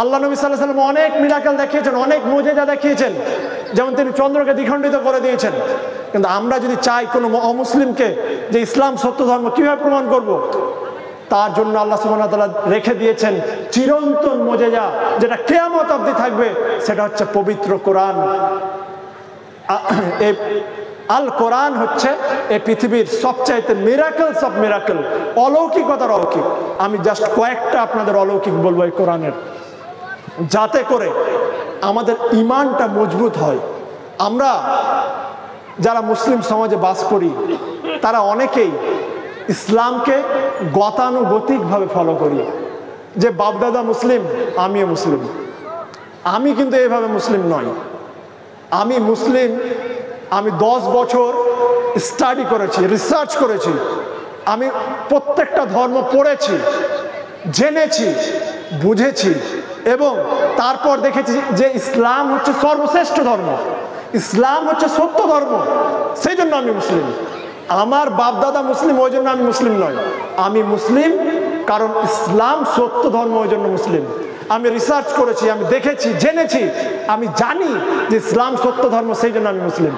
আল্লাহ নবী সাল্লাল্লাহু আলাইহি সাল্লাম অনেক মিরাকেল দেখিয়েছেন, অনেক মুজিজা দেখিয়েছেন, যেমন তিনি চন্দ্রকে দ্বিখণ্ডিত করে দিয়েছেন। কিন্তু আমরা যদি চাই কোনো অমুসলিমকে যে ইসলাম সত্য ধর্ম, কিভাবে প্রমাণ করব? তার জন্য আল্লাহ সুবহানাহু ওয়া তাআলা রেখে দিয়েছেন চিরন্তন মুজিজা, যেটা কিয়ামত অবধি থাকবে। সেটা হচ্ছে পবিত্র কোরআন। এই আল কোরআন হচ্ছে এই পৃথিবীর সবচাইতে মিরাকেলস অফ মিরাকেল, অলৌকিকতার অলৌকিক। আমি জাস্ট কয়েকটা আপনাদের অলৌকিক বলবো এই কোরআনের, যাতে করে আমাদের ঈমানটা মজবুত হয়। আমরা যারা মুসলিম সমাজে বাস করি, তারা অনেকেই ইসলামকে গতানুগতিকভাবে ফলো করি, যে বাপদাদা মুসলিম, আমিও মুসলিম। আমি কিন্তু এইভাবে মুসলিম নই। আমি মুসলিম, আমি 10 বছর স্টাডি করেছি, রিসার্চ করেছি, আমি প্রত্যেকটা ধর্ম পড়েছি, জেনেছি, বুঝেছি, এবং তারপর দেখেছি যে ইসলাম হচ্ছে সর্বশ্রেষ্ঠ ধর্ম, ইসলাম হচ্ছে সত্য ধর্ম। সেই জন্য আমি মুসলিম। আমার বাপদাদা মুসলিম, ওই জন্য আমি মুসলিম নয়। আমি মুসলিম কারণ ইসলাম সত্য ধর্ম, ওই জন্য মুসলিম। আমি রিসার্চ করেছি, আমি দেখেছি, জেনেছি, আমি জানি যে ইসলাম সত্য ধর্ম, সেই জন্য আমি মুসলিম।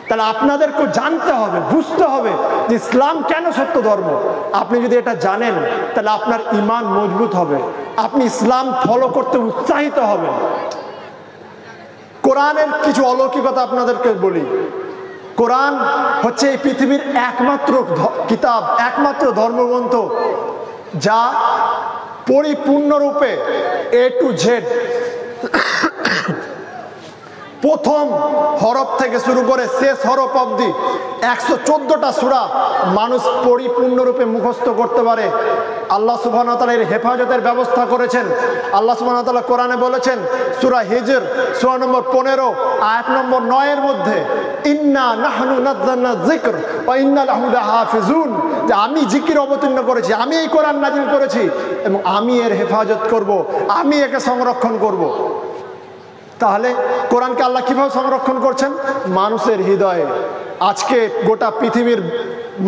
তাহলে আপনাদেরকে জানতে হবে, বুঝতে হবে যে ইসলাম কেন সত্য ধর্ম। আপনি যদি এটা জানেন, তাহলে আপনার ঈমান মজবুত হবে, আপনি ইসলাম ফলো করতে উৎসাহিত হবেন। কোরআনের কিছু অলৌকিকতা আপনাদেরকে বলি। কোরআন হচ্ছে এই পৃথিবীর একমাত্র কিতাব, একমাত্র ধর্মগ্রন্থ যা পরিপূর্ণরূপে A to Z, প্রথম হরফ থেকে শুরু করে শেষ হরফ অবধি 114টা সূরা মানুষ পরিপূর্ণরূপে মুখস্থ করতে পারে। আল্লাহ সুবহানাহু ওয়া তাআলা এর হেফাজতের ব্যবস্থা করেছেন। আল্লাহ সুবহানাহু ওয়া তাআলা কোরআনে বলেছেন, সূরা হিজর সূরা নম্বর 15 আয়াত নম্বর 9 এর মধ্যে, ইন্না নাহনু নাযালনা যিকর ওয়া ইন্না লাহু লাহাফিজুন, যে আমি জিকির অবতীর্ণ করেছি, আমি এই কোরআন নাজিল করেছি এবং আমি এর হেফাজত করব, আমি একে সংরক্ষণ করব। তাহলে কোরআনকে আল্লাহ কিভাবে সংরক্ষণ করছেন? মানুষের হৃদয়ে। আজকে গোটা পৃথিবীর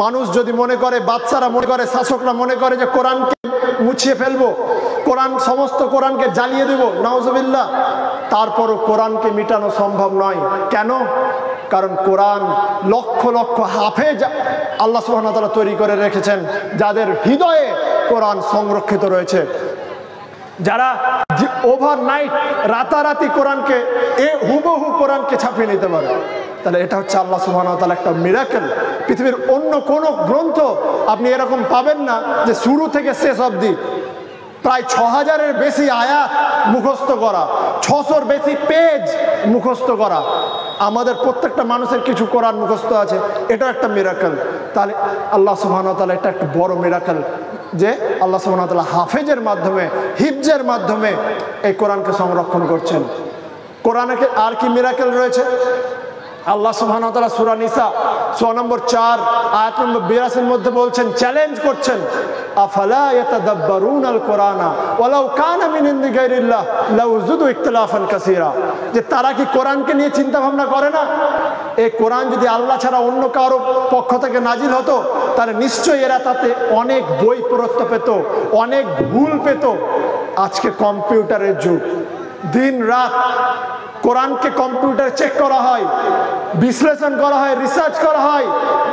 মানুষ যদি মনে করে, বাদশারা মনে করে, শাসকরা মনে করে যে কোরআনকে মুছিয়ে ফেলবো, সমস্ত কোরআনকে জ্বালিয়ে দেব, নাউজুবিল্লাহ, তারপরও কোরআনকে মিটানো সম্ভব নয়। কেন? কারণ কোরআন লক্ষ লক্ষ হাফেজ আল্লাহ সুবহানাহু ওয়া তাআলা তৈরি করে রেখেছেন, যাদের হৃদয়ে কোরআন সংরক্ষিত রয়েছে, যারা ওভারনাইট, রাতারাতি কোরআনকে, হুবহু কোরআনকে ছাপিয়ে নিতে পারে। তাহলে এটা হচ্ছে আল্লাহ সুবহানাহু ওয়া তাআলা একটা মিরাকেল। পৃথিবীর অন্য কোনো গ্রন্থ আপনি এরকম পাবেন না যে শুরু থেকে শেষ অবধি প্রায় 6000-এর বেশি আয়াত মুখস্থ করা, 600-র বেশি পেজ মুখস্থ করা। আমাদের প্রত্যেকটা মানুষের কিছু কোরআন মুখস্থ আছে, এটা একটা মিরাকেল। তাহলে আল্লাহ সুবহানাহু ওয়া তাআলা এটা একটা বড় মিরাকেল যে আল্লাহ সুবহানাহু ওয়া তাআলা হাফেজের মাধ্যমে, হিফজের মাধ্যমে এই কোরআনকে সংরক্ষণ করছেন। কোরআনে আর কি মিরাকেল রয়েছে? আল্লাহ সুবহানাহু ওয়া তাআলা সূরা নিসা সূরা নম্বর 4 আয়াত নম্বর 82-এর মধ্যে বলছেন, চ্যালেঞ্জ করছেন, আফালা ইয়াতাদাব্বারুনাল কুরআনা ওয়ালাউ কানা মিন ইনদি গায়রিল্লাহ লাউযিদু ইখতিলাফান কাসীরা, যে তারা কি কোরআনকে নিয়ে চিন্তা ভাবনা করে না? এই কোরআন যদি আল্লাহ ছাড়া অন্য কারো পক্ষ থেকে নাজিল হতো তাহলে নিশ্চয়ই এরা তাতে অনেক বৈপরত্য পেত, অনেক ভুল পেত। আজকে কম্পিউটারের যুগ, দিন রাত কোরআনকে কম্পিউটারে চেক করা হয়, বিশ্লেষণ করা হয়, রিসার্চ করা হয়।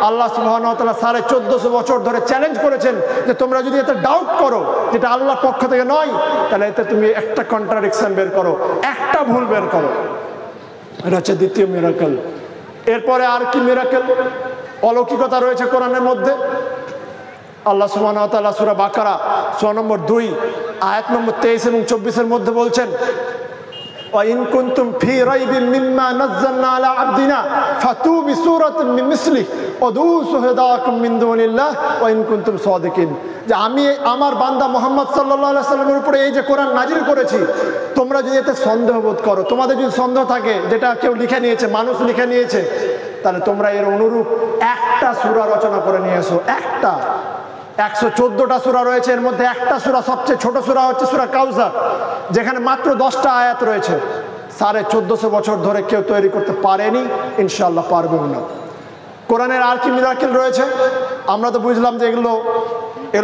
আল্লাহ সুবহানাহু ওয়া তাআলা 1450 বছর ধরে চ্যালেঞ্জ করেছেন যে তোমরা যদি এতে ডাউট করো যেটা আল্লাহর পক্ষ থেকে নয়, তাহলে এতে তুমি একটা কন্ট্রাডিকশন বের করো, একটা ভুল বের করো। এটা হচ্ছে দ্বিতীয় মিরাকেল। এরপরে আর কি মিরাকেল, অলৌকিকতা রয়েছে কোরআনের মধ্যে? আল্লাহ সুবহানাহু ওয়া তাআলা সূরা বাকারা সূরা নম্বর 2 আয়াত নম্বর 23 এবং 24-এর মধ্যে বলছেন, وَإِن كُنتُمْ فِي رَيْبٍ مِّمَّا نَزَّلْنَا عَلَىٰ عَبْدِنَا فَأْتُوا بِسُورَةٍ مِّن مِّثْلِهِ وَادْعُوا شُهَدَاءَكُم مِّن دُونِ اللَّهِ وَإِن كُنتُمْ صَادِقِينَ, যে আমি আমার বান্দা মুহাম্মদ সাল্লাল্লাহু আলাইহি সাল্লামের উপরে এই যে কোরআন নাজিল করেছি, তোমরা যদি এতে সন্দেহ বোধ করো, তোমাদের যদি সন্দেহ থাকে যেটা কেউ লিখে নিয়েছে, মানুষ লিখে নিয়েছে, তাহলে তোমরা এর অনুরূপ একটা সূরা রচনা করে নিয়ে এসো। একটা 114টা সূরা রয়েছে, এর মধ্যে একটা সূরা, সবচেয়ে ছোট সূরা হচ্ছে সূরা কাউসার, যেখানে মাত্র 10টা আয়াত রয়েছে। 1450 বছর ধরে কেউ তৈরি করতে পারেনি, ইনশাআল্লাহ পারবেও না। কোরআনের আর কি মিরাকেল রয়েছে? আমরা তো বুঝলাম যে এগুলো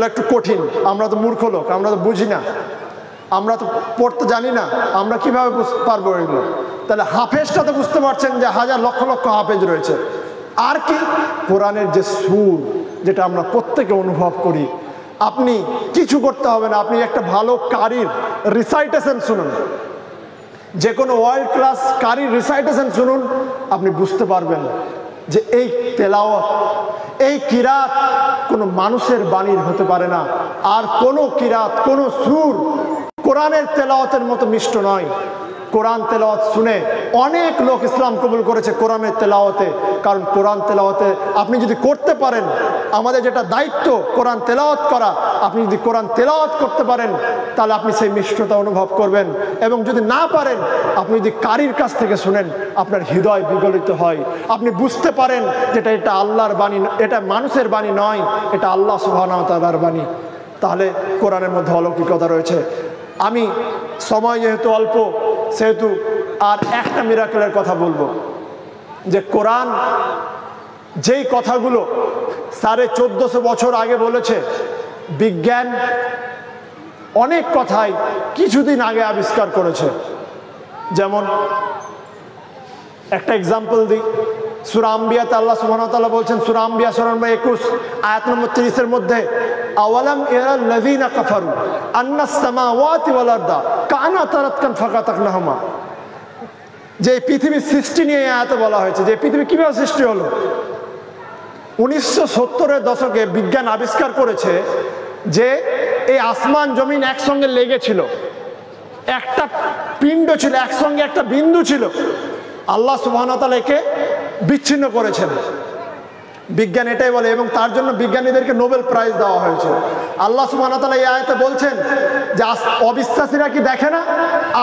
একটু কঠিন, আমরা তো মূর্খ লোক, আমরা তো বুঝি না, আমরা তো পড়তে জানি না, আমরা কিভাবে বুঝতে পারবো এগুলো? তাহলে হাফেজটা তো বুঝতে পারছেন যে হাজার লক্ষ লক্ষ হাফেজ রয়েছে। আর কি? কোরআনের যে সুর, যেটা আমরা প্রত্যেকে অনুভব করি। আপনি কিছু করতে হবে না, আপনি একটা ভালো কারির রিসাইটেশন শুনুন, যে কোনো ওয়ার্ল্ড ক্লাস কারির রিসাইটেশন শুনুন, আপনি বুঝতে পারবেন যে এই তেলাওয়াত, এই কিরাত কোনো মানুষের বাণীর হতে পারে না। আর কোনো কিরাত, কোনো সুর কোরআনের তেলাওয়াতের মতো মিষ্ট নয়। কোরআন তেলাওয়াত শুনে অনেক লোক ইসলাম কবুল করেছে কোরআনের তেলাওয়াতে। কারণ কোরআন তেলাওয়াতে আপনি যদি করতে পারেন, আমাদের যেটা দায়িত্ব কোরআন তেলাওয়াত করা, আপনি যদি কোরআন তেলাওয়াত করতে পারেন তাহলে আপনি সেই মিষ্টতা অনুভব করবেন। এবং যদি না পারেন, আপনি যদি কারির কাছ থেকে শুনেন, আপনার হৃদয় বিগলিত হয়, আপনি বুঝতে পারেন যেটা এটা আল্লাহর বাণী, এটা মানুষের বাণী নয়, এটা আল্লাহ সুবহানাহু ওয়া তাআলার বাণী। তাহলে কোরআনের মধ্যে অলৌকিকতা রয়েছে। আমি সময় যেহেতু অল্প, সেহেতু আর একটা মিরাকেলের কথা বলবো, যে কোরআন যেই কথাগুলো 1450 বছর আগে বলেছে, বিজ্ঞান অনেক কথাই কিছুদিন আগে আবিষ্কার করেছে। যেমন একটা এক্সাম্পল দিই, সূরা আম্বিয়াতে আল্লাহ সুবহানাহু ওয়া তাআলা বলছেন, সূরা আম্বিয়া সূরা নম্বর 21 আয়াত নম্বর 30-এর মধ্যে, আওয়ালাম ইয়ারাল্লাযীনা কাফারু আন্নাস সামাওয়াতি ওয়াল আরদা কানাতা রাতকান ফাকাতাকনাহুমা, যে পৃথিবীর সৃষ্টি নিয়ে আয়াতে বলা হয়েছে, যে পৃথিবী কিভাবে সৃষ্টি হলো। 1970-এর দশকে বিজ্ঞান আবিষ্কার করেছে যে এই আসমান জমিন একসঙ্গে লেগেছিল, একটা পিণ্ড ছিল, একসঙ্গে একটা বিন্দু ছিল। আল্লাহ সুবহানাহু ওয়া তাআলা একে বিচ্ছিন্ন করেছেন, বিজ্ঞান এটাই বলে, এবং তার জন্য বিজ্ঞানীদেরকে নোবেল প্রাইজ দেওয়া হয়েছে। আল্লাহ সুবহানাহু ওয়া তাআলা এই আয়াতে বলছেন যে অবিশ্বাসীরা কি দেখে না,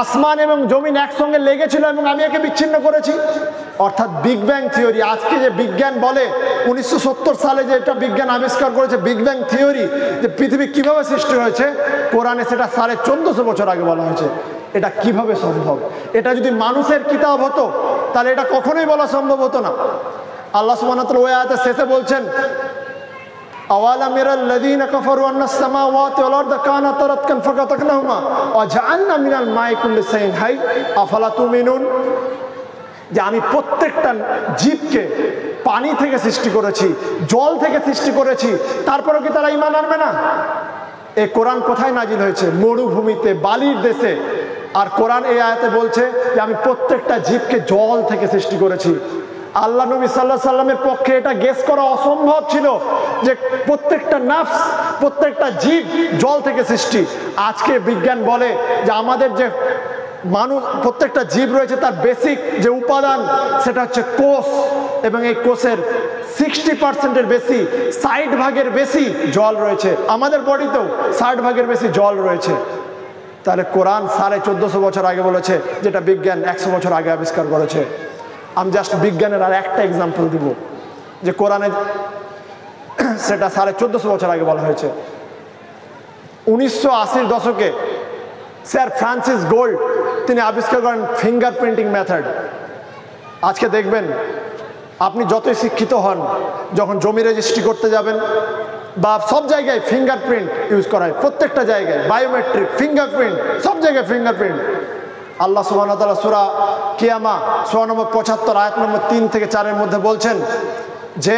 আসমান এবং জমিন একসঙ্গে লেগেছিল এবং আমি একে বিচ্ছিন্ন করেছি। অর্থাৎ বিগ ব্যাং থিওরি, আজকে যে বিজ্ঞান বলে, 1970 সালে যে এটা বিজ্ঞান আবিষ্কার করেছে, বিগ ব্যাং থিওরি, যে পৃথিবী কিভাবে সৃষ্টি হয়েছে, কোরআনে সেটা 1450 বছর আগে বলা হয়েছে। এটা কিভাবে সম্ভব? এটা যদি মানুষের কিতাব হতো তাহলে এটা কখনোই বলা সম্ভব হতো না। আল্লাহ সুবহানাহু ওয়া তাআলা ওই আয়াতের শেষে বলছেন, আওয়ালাম ইয়ারাল্লাযীনা কাফারু আন্নাস সামাওয়াতি ওয়াল আরদা কানাতা রাতকান ফাকাতাকনাহুমা ওয়া জাআলনা মিনাল মাই কুল্লি শাইইন হাই আফালা তুমিনুন, যে আমি প্রত্যেকটা জীবকে পানি থেকে সৃষ্টি করেছি, জল থেকে সৃষ্টি করেছি, তারপরেও কি তারা ঈমান আনবে না? এই কোরআন কোথায় নাজিল হয়েছে? মরুভূমিতে, বালির দেশে। আর কোরআন এই আয়াতে বলছে যে আমি প্রত্যেকটা জীবকে জল থেকে সৃষ্টি করেছি। আল্লাহ নবী সাল্লাল্লাহু আলাইহি সাল্লামের পক্ষে এটা গেস করা অসম্ভব ছিল যে প্রত্যেকটা নাফস, প্রত্যেকটা জীব জল থেকে সৃষ্টি। আজকে বিজ্ঞান বলে যে আমাদের যে মানুষ, প্রত্যেকটা জীব রয়েছে তার বেসিক যে উপাদান সেটা হচ্ছে কোষ, এবং এই কোষের 60% বেশি, 60% বেশি জল রয়েছে। আমাদের বডিতেও 60% বেশি জল রয়েছে। তাহলে কোরআন 1450 বছর আগে বলেছে, যেটা বিজ্ঞান 100 বছর আগে আবিষ্কার করেছে। আমি জাস্ট বিজ্ঞানের আর একটা এক্সাম্পল দিব যে কোরআনে সেটা 1450 বছর আগে বলা হয়েছে। 1980-র দশকে স্যার ফ্রান্সিস গোল্ড তিনি আবিষ্কার করেন ফিঙ্গার প্রিন্টিং মেথড। আজকে দেখবেন আপনি যতই শিক্ষিত হন, যখন জমি রেজিস্ট্রি করতে যাবেন বা সব জায়গায় ফিঙ্গারপ্রিন্ট ইউজ করা হয়, প্রত্যেকটা জায়গায় বায়োমেট্রিক, ফিঙ্গারপ্রিন্ট, সব জায়গায় ফিঙ্গারপ্রিন্ট। আল্লাহ সুবহানাহু ওয়া তাআলা সূরা কিয়ামা সূরা নম্বর 75 আয়াত নম্বর 3 থেকে 4-এর মধ্যে বলছেন যে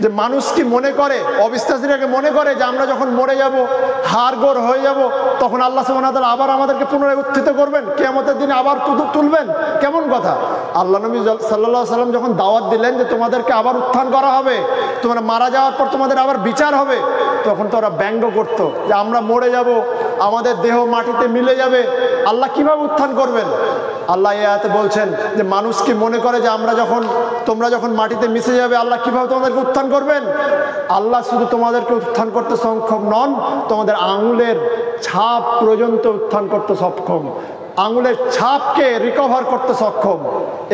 যে মানুষ কি মনে করে, অবিশ্বাসীরাকে মনে করে যে আমরা যখন মরে যাব, হাড়গোড় হয়ে যাব, তখন আল্লাহ সুবহানাহু ওয়া তাআলা আবার আমাদেরকে পুনরায় উত্থিত করবেন, কিয়ামতের দিনে আবার তুলবেন? কেমন কথা! আল্লাহ নবী সাল্লাল্লাহু আলাইহি সাল্লাম যখন দাওয়াত দিলেন যে তোমাদেরকে আবার উত্থান করা হবে, তোমরা মারা যাওয়ার পর তোমাদের আবার বিচার হবে, তখন তো ওরা ব্যঙ্গ করতো যে আমরা মরে যাব, আমাদের দেহ মাটিতে মিলে যাবে, আল্লাহ কিভাবে উত্থান করবেন? আল্লাহ এই আয়াতে বলছেন যে মানুষ কি মনে করে যে তোমরা যখন মাটিতে মিশে যাবে, আল্লাহ কিভাবে তোমাদেরকে উত্থান করবেন? আল্লাহ শুধু তোমাদেরকে উত্থান করতে সক্ষম নন, তোমাদের আঙুলের ছাপ পর্যন্ত উত্থান করতে সক্ষম, আঙুলের ছাপকে রিকভার করতে সক্ষম।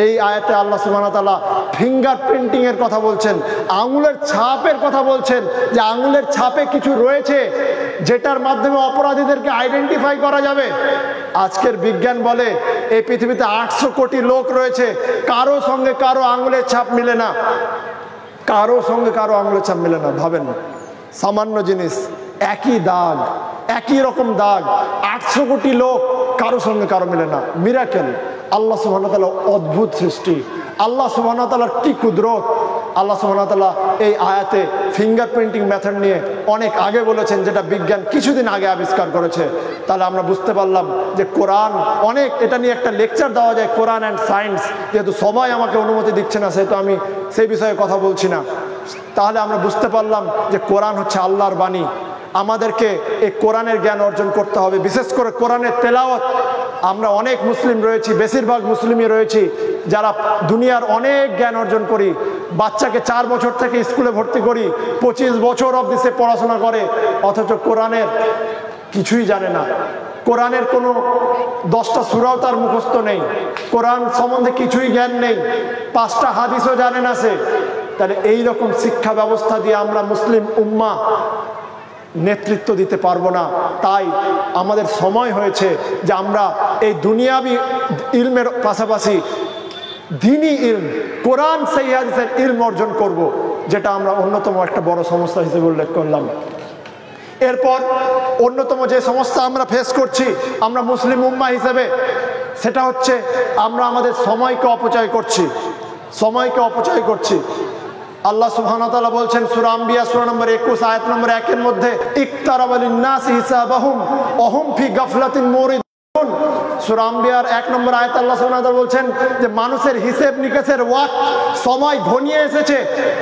এই আয়াতে আল্লাহ সুবহানাহু ওয়া তাআলা ফিঙ্গার প্রিন্টিং এর কথা বলছেন, আঙুলের ছাপের কথা বলছেন, যে আঙুলের ছাপে কিছু রয়েছে যেটার মাধ্যমে অপরাধীদেরকে আইডেন্টিফাই করা যাবে। আজকের বিজ্ঞান বলে এই পৃথিবীতে 800 কোটি লোক রয়েছে, কারো সঙ্গে কারো আঙুলের ছাপ মিলে না, কারো সঙ্গে কারো আঙুলের ছাপ মিলে না। ভাবেন, সামান্য জিনিস, একই দাগ, একই রকম দাগ, 800 কোটি লোক, কারো সঙ্গে কারো মিলে না। মিরাকেল! আল্লাহ সুবহানাহু ওয়া তাআলা অদ্ভুত সৃষ্টি, আল্লাহ সুবহানাহু ওয়া তাআলার কি কুদরত! আল্লাহ সুবহানাহু ওয়া তাআলা এই আয়াতে ফিঙ্গার প্রিন্টিং মেথড নিয়ে অনেক আগে বলেছেন, যেটা বিজ্ঞান কিছুদিন আগে আবিষ্কার করেছে। তাহলে আমরা বুঝতে পারলাম যে কোরআন অনেক, এটা নিয়ে একটা লেকচার দেওয়া যায়, কোরআন অ্যান্ড সায়েন্স, যেহেতু সবাই আমাকে অনুমতি দিচ্ছে না সেহেতু আমি সেই বিষয়ে কথা বলছি না। তাহলে আমরা বুঝতে পারলাম যে কোরআন হচ্ছে আল্লাহর বাণী। আমাদেরকে এই কোরআনের জ্ঞান অর্জন করতে হবে, বিশেষ করে কোরআনের তেলাওয়াত। আমরা অনেক মুসলিম রয়েছি, বেশিরভাগ মুসলিমই রয়েছি যারা দুনিয়ার অনেক জ্ঞান অর্জন করি। বাচ্চাকে 4 বছর থেকে স্কুলে ভর্তি করি, 25 বছর অবধি সে পড়াশোনা করে, অথচ কোরআনের কিছুই জানে না। কোরআনের কোনো 10টা সূরাও তার মুখস্থ নেই, কোরআন সম্বন্ধে কিছুই জ্ঞান নেই, 5টা হাদিসও জানে না সে। তাহলে এই রকম শিক্ষা ব্যবস্থা দিয়ে আমরা মুসলিম উম্মাহ নেতৃত্ব দিতে পারবো না। তাই আমাদের সময় হয়েছে যে আমরা এই দুনিয়াবি ইলমের পাশাপাশি দ্বীনি ইলম, কোরআন সহিহ হাদিসের ইলম অর্জন করব, যেটা আমরা অন্যতম একটা বড় সমস্যা হিসেবে উল্লেখ করলাম। এরপর অন্যতম যে সমস্যা আমরা ফেস করছি আমরা মুসলিম উম্মাহ হিসেবে, সেটা হচ্ছে আমরা আমাদের সময়কে অপচয় করছি, সময়কে অপচয় করছি। আল্লাহ সুবহানাহু ওয়া তাআলা বলছেন সূরা আম্বিয়া সূরা নম্বর 21 আয়াত নম্বর 1 এর মধ্যে, ইকতারাবা লিন-নাসি হিসাবাহুম ওয়া হুম ফি গাফলাতিন মুরিদুন। সূরা আম্বিয়ার 1 নম্বর আয়াতে আল্লাহ সুবহানাহু ওয়া তাআলা বলছেন যে মানুষের হিসেব নিকেশের ওয়াক্ত, সময় ঘনিয়ে এসেছে,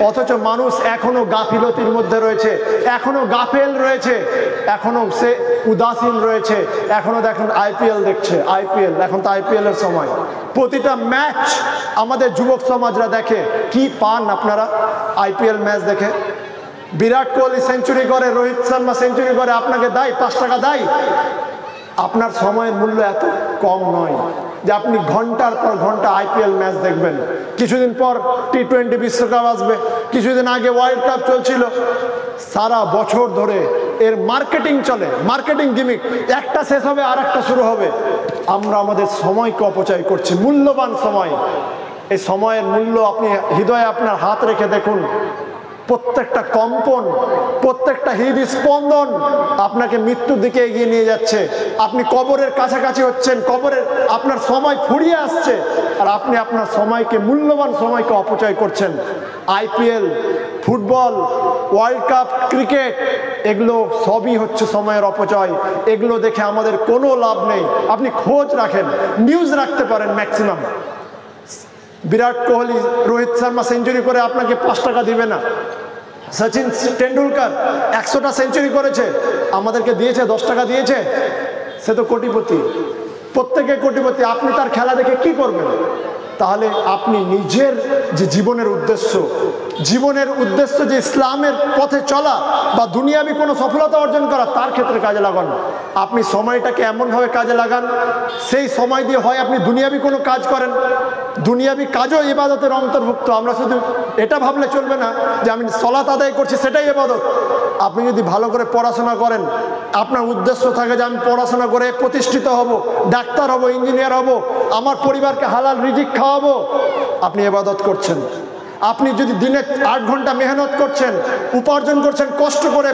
অথচ মানুষ এখনো গাফিলতির মধ্যে রয়েছে, এখনো গাফেল রয়েছে, এখনো সে উদাসীন রয়েছে। এখনো দেখুন আইপিএল দেখছে, আইপিএল, এখন তো আইপিএল এর সময়, প্রতিটা ম্যাচ আমাদের যুবক সমাজরা দেখে। কি পান আপনারা আইপিএল ম্যাচ দেখে? বিরাট কোহলি সেঞ্চুরি করে, রোহিত শর্মা সেঞ্চুরি করে, আপনাকে দেয় 5 টাকা দেয়। আপনার সময়ের মূল্য এত কম নয় যে আপনি ঘন্টার পর ঘন্টা আইপিএল ম্যাচ দেখবেন। কিছুদিন পর টি20 বিশ্বকাপ আসবে, কিছুদিন আগে ওয়ার্ল্ড কাপ চলছিল, সারা বছর ধরে এর মার্কেটিং চলে, মার্কেটিং গিমিক, একটা শেষ হবে আর একটা শুরু হবে। আমরা আমাদের সময়কে অপচয় করছি, মূল্যবান সময়। এই সময়ের মূল্য আপনি হৃদয়ে আপনার হাত রেখে দেখুন, প্রত্যেকটা কম্পন, প্রত্যেকটা হৃদস্পন্দন আপনাকে মৃত্যুর দিকে এগিয়ে নিয়ে যাচ্ছে। আপনি কবরের কাছাকাছি হচ্ছেন, কবরের আপনার সময় ফুরিয়ে আসছে, আর আপনি আপনার সময়কে, মূল্যবান সময়কে অপচয় করছেন। IPL, football, world cup, cricket, এগুলো সবই হচ্ছে সময়ের অপচয়। এগুলো দেখে আমাদের কোনো লাভ নেই। আপনি খোঁজ রাখেন, নিউজ রাখতে পারেন ম্যাক্সিমাম, বিরাট কোহলি, রোহিত শর্মা সেঞ্চুরি করে আপনাকে 5 টাকা দিবে না। সচিন টেন্ডুলকার 100টা সেঞ্চুরি করেছে, আমাদেরকে দিয়েছে 10 টাকা দিয়েছে? সে তো কোটিপতি, প্রত্যেকে কোটিপতি। আপনি তার খেলা দেখে কি করবেন? তাহলে আপনি নিজের যে জীবনের উদ্দেশ্য যে ইসলামের পথে চলা বা দুনিয়াবি কোনো সফলতা অর্জন করা, তার ক্ষেত্রে কাজে লাগান। আপনি সময়টাকে এমনভাবে কাজে লাগান, সেই সময় দিয়ে হয় আপনি দুনিয়াবি কোনো কাজ করেন, দুনিয়াবি কাজও ইবাদতের অন্তর্ভুক্ত। আমরা শুধু এটা ভাবলে চলবে না যে আমি সালাত আদায় করছি সেটাই ইবাদত। আপনি যদি ভালো করে পড়াশোনা করেন, আপনার উদ্দেশ্য থাকে যে আমি পড়াশোনা করে প্রতিষ্ঠিত হব, ডাক্তার হব, ইঞ্জিনিয়ার হব, আমার পরিবারকে হালাল রিজিক খাওয়াবো, আপনি ইবাদত করছেন। আপনি যদি দিনে 8 ঘন্টা মেহনত করছেন, উপার্জন করছেন কষ্ট করে,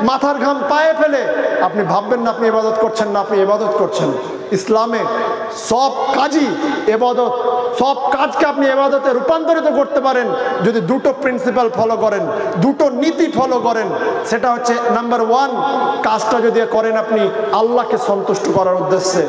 মাথার ঘাম পায়ে ফেলে, আপনি ভাববেন না আপনি ইবাদত করছেন না, আপনি ইবাদত করছেন। ইসলামে সব কাজই ইবাদত, সব কাজকে আপনি ইবাদতে রূপান্তরিত করতে পারেন যদি দুটো প্রিন্সিপাল ফলো করেন, দুটো নীতি ফলো করেন। সেটা হচ্ছে নাম্বার 1, কাজটা যদি করেন আপনি আল্লাহকে সন্তুষ্ট করার উদ্দেশ্যে।